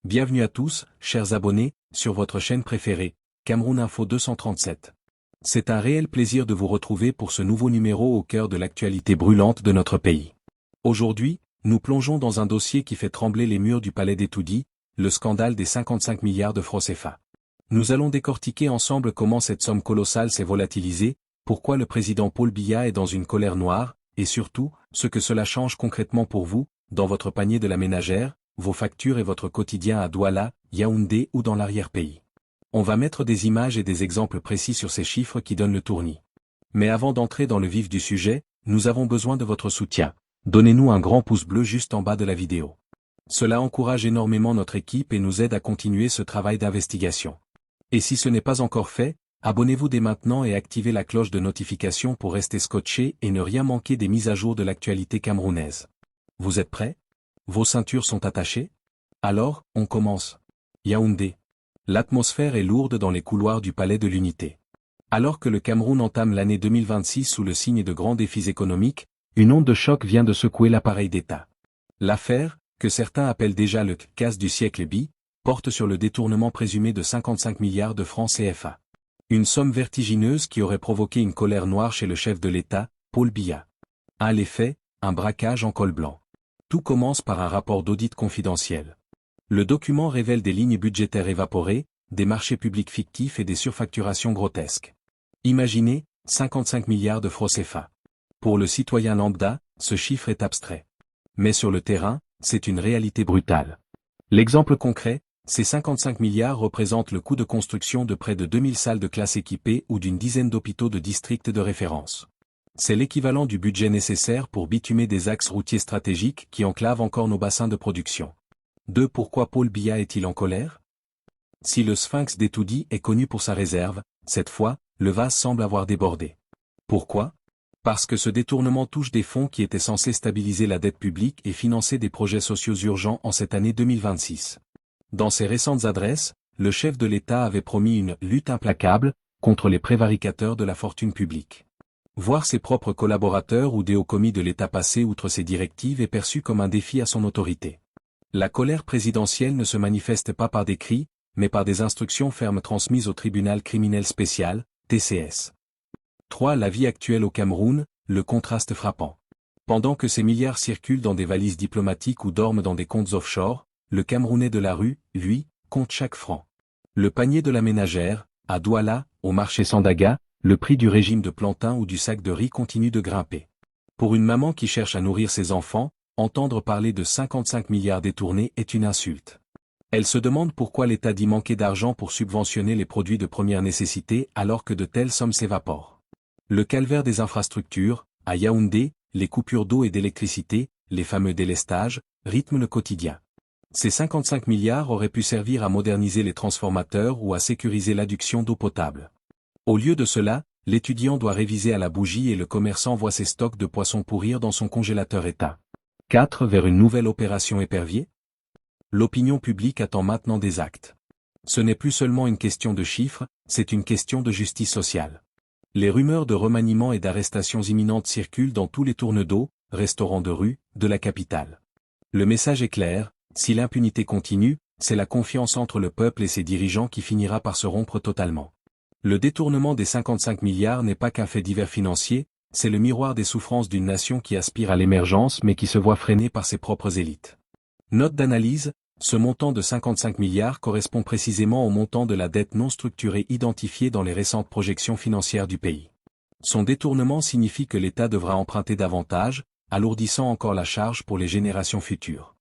Bienvenue à tous, chers abonnés, sur votre chaîne préférée, Cameroun Info 237. C'est un réel plaisir de vous retrouver pour ce nouveau numéro au cœur de l'actualité brûlante de notre pays. Aujourd'hui, nous plongeons dans un dossier qui fait trembler les murs du palais d'Etoudi, le scandale des 55 milliards de francs CFA. Nous allons décortiquer ensemble comment cette somme colossale s'est volatilisée, pourquoi le président Paul Biya est dans une colère noire, et surtout, ce que cela change concrètement pour vous, dans votre panier de la ménagère, vos factures et votre quotidien à Douala, Yaoundé ou dans l'arrière-pays. On va mettre des images et des exemples précis sur ces chiffres qui donnent le tournis. Mais avant d'entrer dans le vif du sujet, nous avons besoin de votre soutien. Donnez-nous un grand pouce bleu juste en bas de la vidéo. Cela encourage énormément notre équipe et nous aide à continuer ce travail d'investigation. Et si ce n'est pas encore fait, abonnez-vous dès maintenant et activez la cloche de notification pour rester scotché et ne rien manquer des mises à jour de l'actualité camerounaise. Vous êtes prêts ? Vos ceintures sont attachées ? Alors, on commence. Yaoundé. L'atmosphère est lourde dans les couloirs du Palais de l'Unité. Alors que le Cameroun entame l'année 2026 sous le signe de grands défis économiques, une onde de choc vient de secouer l'appareil d'État. L'affaire, que certains appellent déjà le casse du siècle B, porte sur le détournement présumé de 55 milliards de francs CFA. Une somme vertigineuse qui aurait provoqué une colère noire chez le chef de l'État, Paul Biya. À l'effet, un braquage en col blanc. Tout commence par un rapport d'audit confidentiel. Le document révèle des lignes budgétaires évaporées, des marchés publics fictifs et des surfacturations grotesques. Imaginez, 55 milliards de francs CFA. Pour le citoyen lambda, ce chiffre est abstrait. Mais sur le terrain, c'est une réalité brutale. L'exemple concret, ces 55 milliards représentent le coût de construction de près de 2000 salles de classe équipées ou d'une dizaine d'hôpitaux de district de référence. C'est l'équivalent du budget nécessaire pour bitumer des axes routiers stratégiques qui enclavent encore nos bassins de production. Pourquoi Paul Biya est-il en colère ? Si le sphinx d'Etoudi est connu pour sa réserve, cette fois, le vase semble avoir débordé. Pourquoi ? Parce que ce détournement touche des fonds qui étaient censés stabiliser la dette publique et financer des projets sociaux urgents en cette année 2026. Dans ses récentes adresses, le chef de l'État avait promis une « lutte implacable » contre les prévaricateurs de la fortune publique. Voir ses propres collaborateurs ou des hauts commis de l'État passer outre ses directives est perçu comme un défi à son autorité. La colère présidentielle ne se manifeste pas par des cris, mais par des instructions fermes transmises au tribunal criminel spécial, TCS. 3. La vie actuelle au Cameroun, le contraste frappant. Pendant que ces milliards circulent dans des valises diplomatiques ou dorment dans des comptes offshore, le Camerounais de la rue, lui, compte chaque franc. Le panier de la ménagère, à Douala, au marché Sandaga, le prix du régime de plantain ou du sac de riz continue de grimper. Pour une maman qui cherche à nourrir ses enfants, entendre parler de 55 milliards détournés est une insulte. Elle se demande pourquoi l'État dit manquer d'argent pour subventionner les produits de première nécessité alors que de telles sommes s'évaporent. Le calvaire des infrastructures, à Yaoundé, les coupures d'eau et d'électricité, les fameux délestages, rythment le quotidien. Ces 55 milliards auraient pu servir à moderniser les transformateurs ou à sécuriser l'adduction d'eau potable. Au lieu de cela, l'étudiant doit réviser à la bougie et le commerçant voit ses stocks de poissons pourrir dans son congélateur éteint. 4. Vers une nouvelle opération épervier ? L'opinion publique attend maintenant des actes. Ce n'est plus seulement une question de chiffres, c'est une question de justice sociale. Les rumeurs de remaniement et d'arrestations imminentes circulent dans tous les tournes d'eau, restaurants de rue, de la capitale. Le message est clair, si l'impunité continue, c'est la confiance entre le peuple et ses dirigeants qui finira par se rompre totalement. Le détournement des 55 milliards n'est pas qu'un fait divers financier, c'est le miroir des souffrances d'une nation qui aspire à l'émergence mais qui se voit freinée par ses propres élites. Note d'analyse, ce montant de 55 milliards correspond précisément au montant de la dette non structurée identifiée dans les récentes projections financières du pays. Son détournement signifie que l'État devra emprunter davantage, alourdissant encore la charge pour les générations futures.